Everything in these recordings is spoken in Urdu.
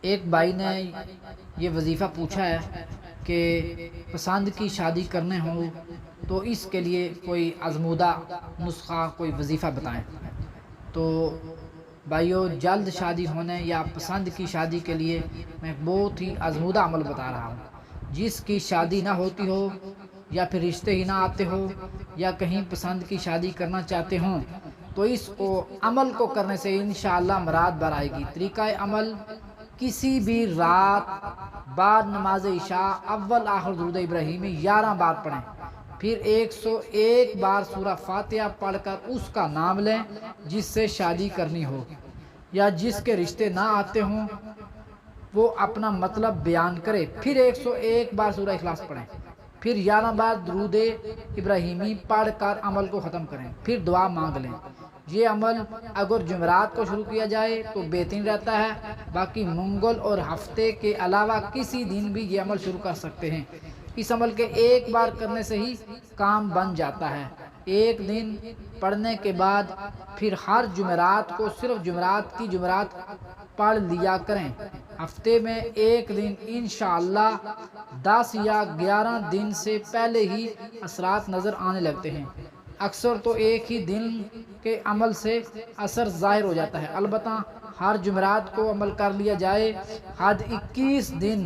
ایک بھائی نے یہ وظیفہ پوچھا ہے کہ پسند کی شادی کرنے ہوں تو اس کے لیے کوئی آزمودہ نسخہ، کوئی وظیفہ بتائیں۔ تو بھائیو، جلد شادی ہونے یا پسند کی شادی کے لیے میں بہت ہی آزمودہ عمل بتا رہا ہوں۔ جس کی شادی نہ ہوتی ہو، یا پھر رشتے ہی نہ آتے ہو، یا کہیں پسند کی شادی کرنا چاہتے ہوں، تو اس کو عمل کو کرنے سے انشاءاللہ مراد بر آئے گی۔ طریقہ عمل: کسی بھی رات بعد نماز عشاء اول آخر درود ابراہیمی 11 بار پڑھیں، پھر 101 بار سورہ فاتحہ پڑھ کر اس کا نام لیں جس سے شادی کرنی ہو، یا جس کے رشتے نہ آتے ہوں وہ اپنا مطلب بیان کرے، پھر 101 بار سورہ اخلاص پڑھیں، پھر 11 بار درود ابراہیمی پڑھ کر عمل کو ختم کریں، پھر دعا مانگ لیں۔ یہ عمل اگر جمعرات کو شروع کیا جائے تو بہترین رہتا ہے، باقی منگل اور ہفتے کے علاوہ کسی دن بھی یہ عمل شروع کر سکتے ہیں۔ اس عمل کے ایک بار کرنے سے ہی کام بن جاتا ہے۔ ایک دن پڑھنے کے بعد پھر ہر جمعرات کو صرف جمعرات پڑھ لیا کریں۔ ہفتے میں ایک دن انشاءاللہ 10 یا 11 دن سے پہلے ہی اثرات نظر آنے لگتے ہیں۔ اکثر تو ایک ہی دن کے عمل سے اثر ظاہر ہو جاتا ہے، البتہ ہر جمعرات کو عمل کر لیا جائے۔ حد 21 دن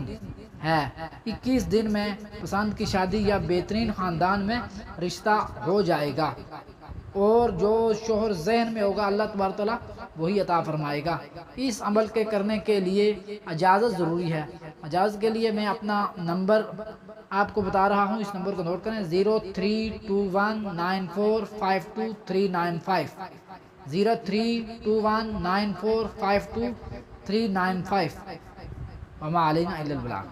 ہے۔ 21 دن میں پسند کی شادی یا بہترین خاندان میں رشتہ ہو جائے گا، اور جو شوہر ذہن میں ہوگا اللہ تبارک تعالیٰ وہی عطا فرمائے گا۔ اس عمل کے کرنے کے لیے اجازت ضروری ہے۔ اجازت کے لیے میں اپنا نمبر آپ کو بتا رہا ہوں، اس نمبر کو نوٹ کریں: 0321945239 0321945239 وما علینا الا البلاغ۔